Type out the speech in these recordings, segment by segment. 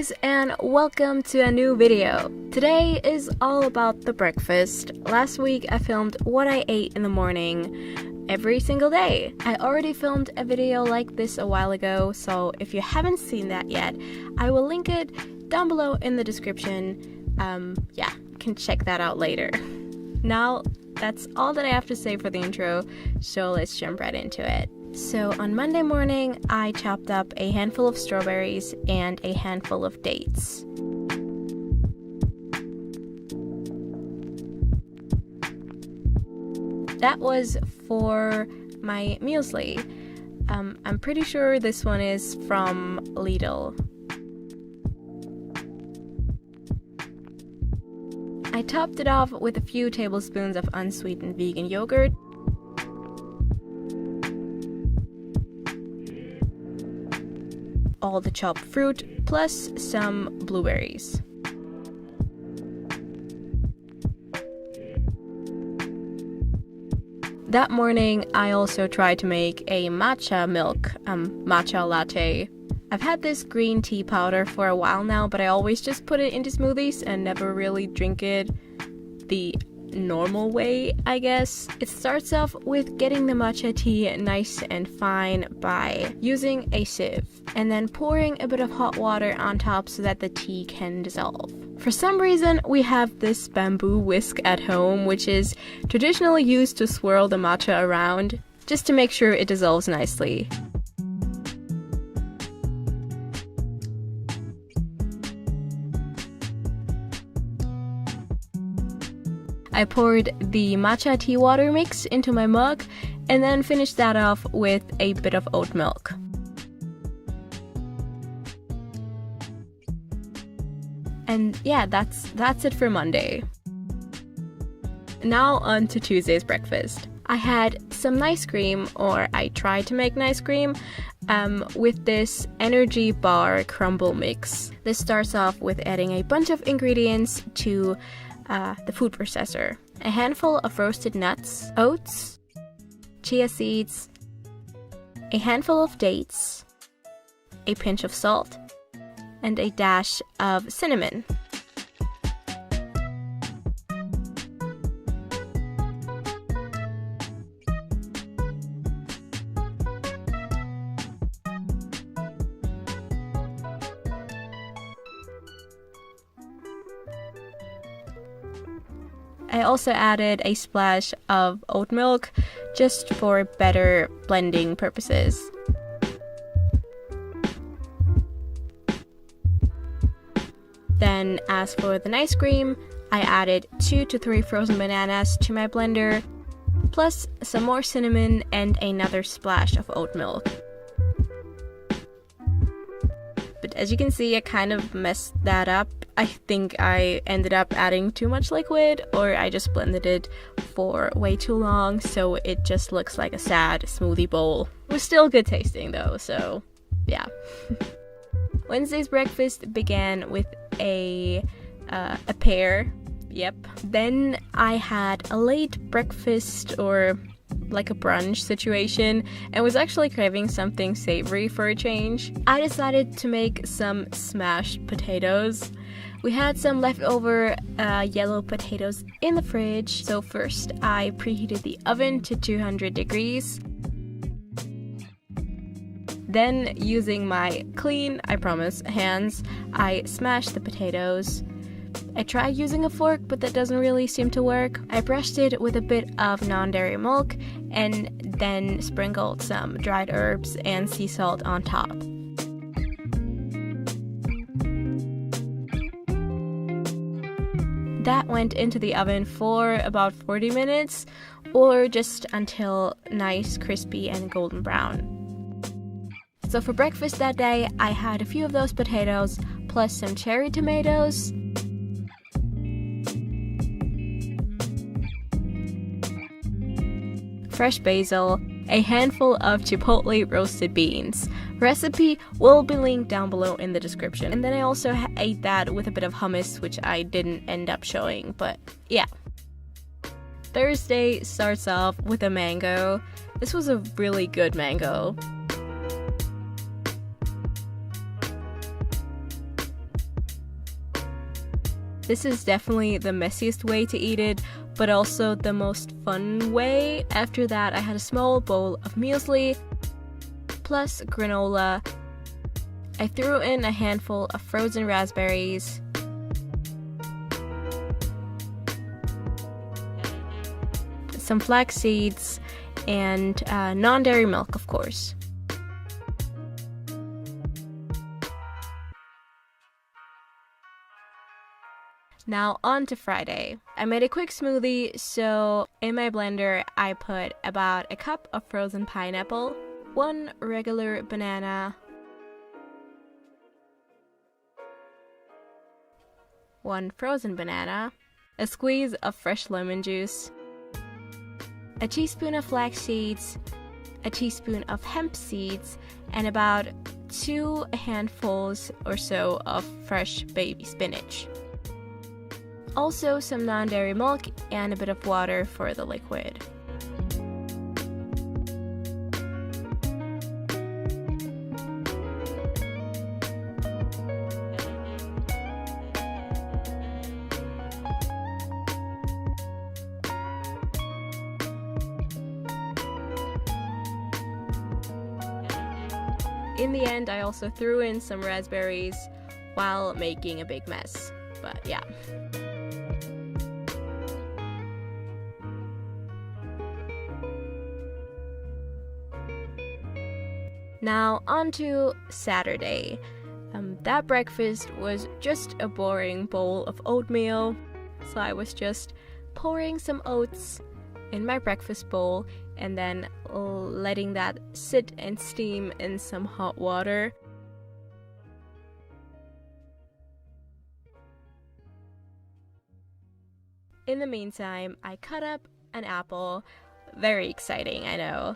guys, and welcome to a new video. Today is all about the breakfast. Last week I filmed what I ate in the morning every single day. I already filmed a video like this a while ago, so if you haven't seen that yet, I will link it down below in the description. You can check that out later. Now, that's all that I have to say for the intro, so let's jump right into it. So on Monday morning, I chopped up a handful of strawberries and a handful of dates. That was for my muesli. I'm pretty sure this one is from Lidl. I topped it off with a few tablespoons of unsweetened vegan yogurt, all the chopped fruit, plus some blueberries. That morning, I also tried to make a matcha latte. I've had this green tea powder for a while now, but I always just put it into smoothies and never really drink it the normal way, I guess. It starts off with getting the matcha tea nice and fine by using a sieve, and then pouring a bit of hot water on top so that the tea can dissolve. For some reason, we have this bamboo whisk at home, which is traditionally used to swirl the matcha around, just to make sure it dissolves nicely. I poured the matcha tea water mix into my mug and then finished that off with a bit of oat milk. And yeah, that's it for Monday. Now on to Tuesday's breakfast. I had some nice cream, or I tried to make nice cream, with this energy bar crumble mix. This starts off with adding a bunch of ingredients to the food processor. A handful of roasted nuts, oats, chia seeds, a handful of dates, a pinch of salt, and a dash of cinnamon. I also added a splash of oat milk just for better blending purposes. Then, as for the nice cream, I added 2 to 3 frozen bananas to my blender, plus some more cinnamon and another splash of oat milk. But as you can see, I kind of messed that up. I think I ended up adding too much liquid, or I just blended it for way too long, so it just looks like a sad smoothie bowl. It was still good tasting though, so yeah. Wednesday's breakfast began with a pear. Yep. Then I had a late breakfast, or like a brunch situation, and was actually craving something savory for a change. I decided to make some smashed potatoes. We had some leftover yellow potatoes in the fridge, so first I preheated the oven to 200 degrees. Then, using my clean, I promise, hands, I smashed the potatoes. I tried using a fork, but that doesn't really seem to work. I brushed it with a bit of non-dairy milk and then sprinkled some dried herbs and sea salt on top. That went into the oven for about 40 minutes, or just until nice, crispy, and golden brown. So for breakfast that day, I had a few of those potatoes, plus some cherry tomatoes, fresh basil, a handful of chipotle roasted beans. Recipe will be linked down below in the description. And then I also ate that with a bit of hummus, which I didn't end up showing, but yeah. Thursday starts off with a mango. This was a really good mango. This is definitely the messiest way to eat it, but also the most fun way. After that, I had a small bowl of muesli plus granola. I threw in a handful of frozen raspberries, some flax seeds, and non-dairy milk, of course. Now on to Friday. I made a quick smoothie, so in my blender I put about a cup of frozen pineapple, 1 regular banana, 1 frozen banana, a squeeze of fresh lemon juice, a teaspoon of flax seeds, a teaspoon of hemp seeds, and about 2 handfuls or so of fresh baby spinach. Also some non-dairy milk and a bit of water for the liquid. In the end, I also threw in some raspberries while making a big mess, but yeah. Now on to Saturday. That breakfast was just a boring bowl of oatmeal, so I was just pouring some oats in my breakfast bowl and then letting that sit and steam in some hot water. In the meantime, I cut up an apple. Very exciting, I know.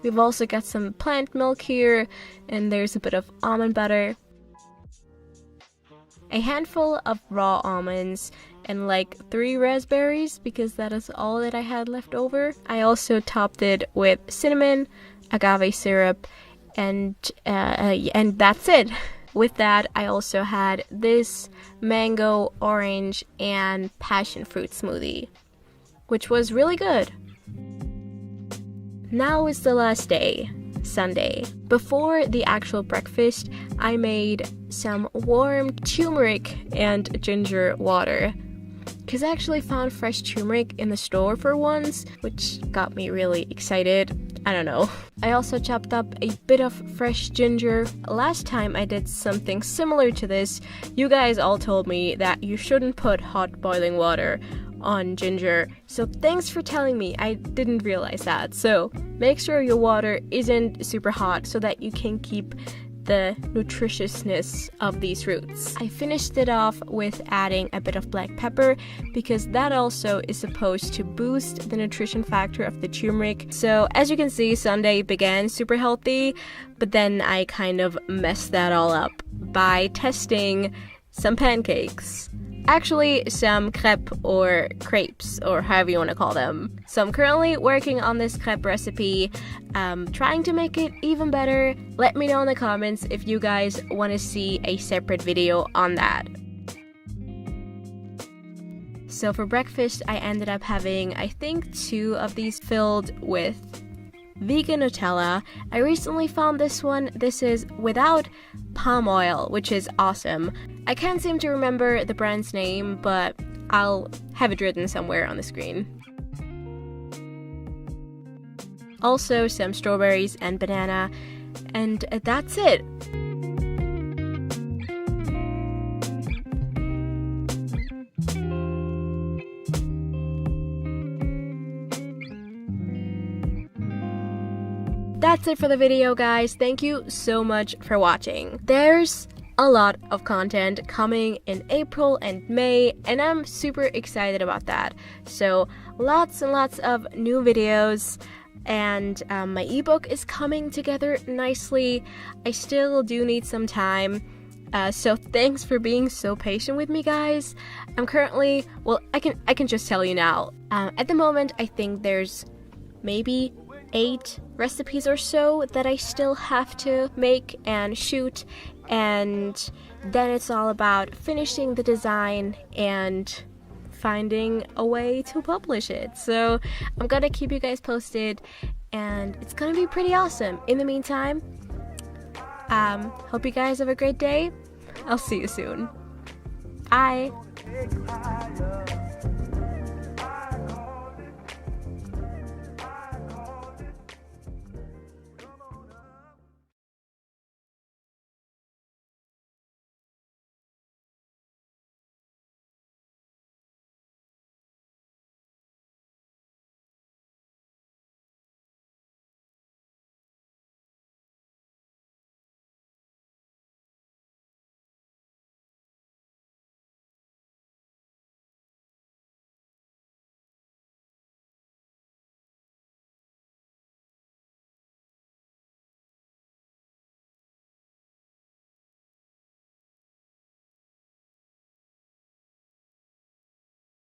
We've also got some plant milk here, and there's a bit of almond butter, a handful of raw almonds, and like 3 raspberries because that is all that I had left over. I also topped it with cinnamon, agave syrup, and that's it. With that, I also had this mango, orange, and passion fruit smoothie, which was really good. Now is the last day, Sunday. Before the actual breakfast, I made some warm turmeric and ginger water, because I actually found fresh turmeric in the store for once, which got me really excited. I don't know. I also chopped up a bit of fresh ginger. Last time I did something similar to this, you guys all told me that you shouldn't put hot boiling water on ginger. So thanks for telling me. I didn't realize that. So make sure your water isn't super hot so that you can keep the nutritiousness of these roots. I finished it off with adding a bit of black pepper because that also is supposed to boost the nutrition factor of the turmeric. So as you can see, Sunday began super healthy, but then I kind of messed that all up by testing some pancakes. Actually, some crepe or crepes, or however you want to call them. So I'm currently working on this crepe recipe, trying to make it even better. Let me know in the comments if you guys want to see a separate video on that. So for breakfast, I ended up having, I think, 2 of these filled with vegan Nutella. I recently found this one. This is without palm oil, which is awesome. I can't seem to remember the brand's name, but I'll have it written somewhere on the screen. Also some strawberries and banana, and that's it. That's it for the video, guys. Thank you so much for watching. There's a lot of content coming in April and May, and I'm super excited about that. So lots and lots of new videos, and my ebook is coming together nicely. I still do need some time So thanks for being so patient with me, guys. I'm currently, well, I can just tell you now. At the moment, I think there's maybe 8 recipes or so that I still have to make and shoot, and then it's all about finishing the design and finding a way to publish it. So I'm gonna keep you guys posted, and it's gonna be pretty awesome. In the meantime, hope you guys have a great day. I'll see you soon. Bye.